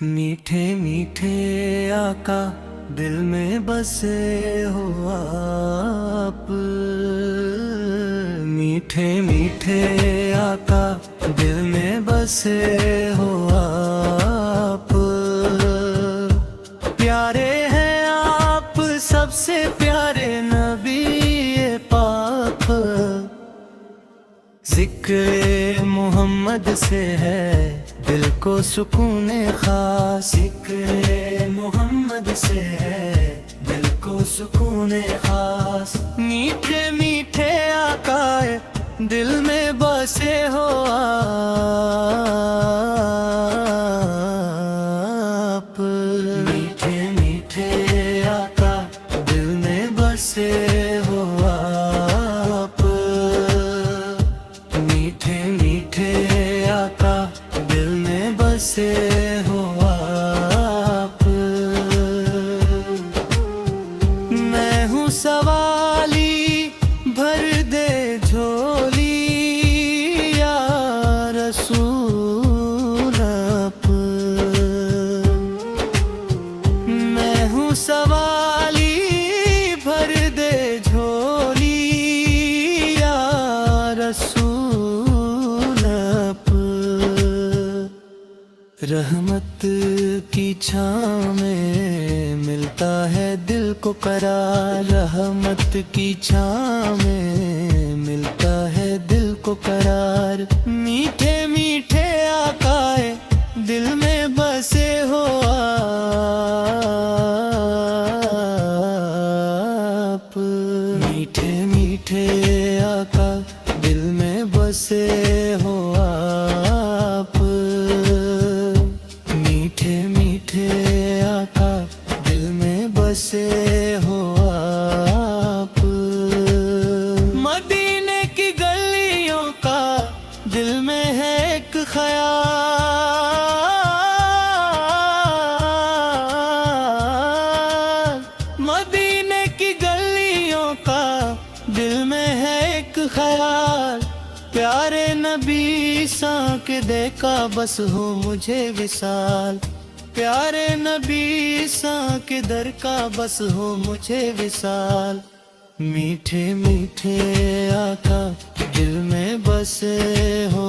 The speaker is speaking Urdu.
میٹھے میٹھے آقا دل میں بسے ہو آپ، میٹھے میٹھے آقا دل میں بسے ہو آپ، پیارے ہیں آپ سب سے پیارے نبی پاک، ذکر محمد سے ہے دل کو سکون خاص، ذکر محمد سے ہے دل کو سکون خاص، میٹھے میٹھے آقا دل میں بسے ہو آپ، میٹھے میٹھے آقا دل میں بسے ہو آپ، میٹھے میٹھے آقا دل میں بسے ہو آپ، میں ہوں سوالی بھر دے جھولی یا رسول آپ، میں ہوں سوالی بھر دے جھولی یا رسول آپ، رحمت کی چھاؤں میں ملتا ہے دل کو قرار، رحمت کی چھاؤں میں ملتا ہے دل کو قرار، میٹھے میٹھے آقا دل میں بسے ہو آپ، میٹھے میٹھے آقا دل میں بسے ہو آپ، میٹھے میٹھے آقا دل میں بسے ہو آپ، مدینے کی گلیوں کا دل میں ہے ایک خیال، مدینے کی گلیوں کا دل میں ہے ایک خیال، پیارے نبی سانک دیکھا بس ہو مجھے وصال، پیارے نبی سانک در کا بس ہو مجھے وصال، میٹھے میٹھے آقا دل میں بسے ہو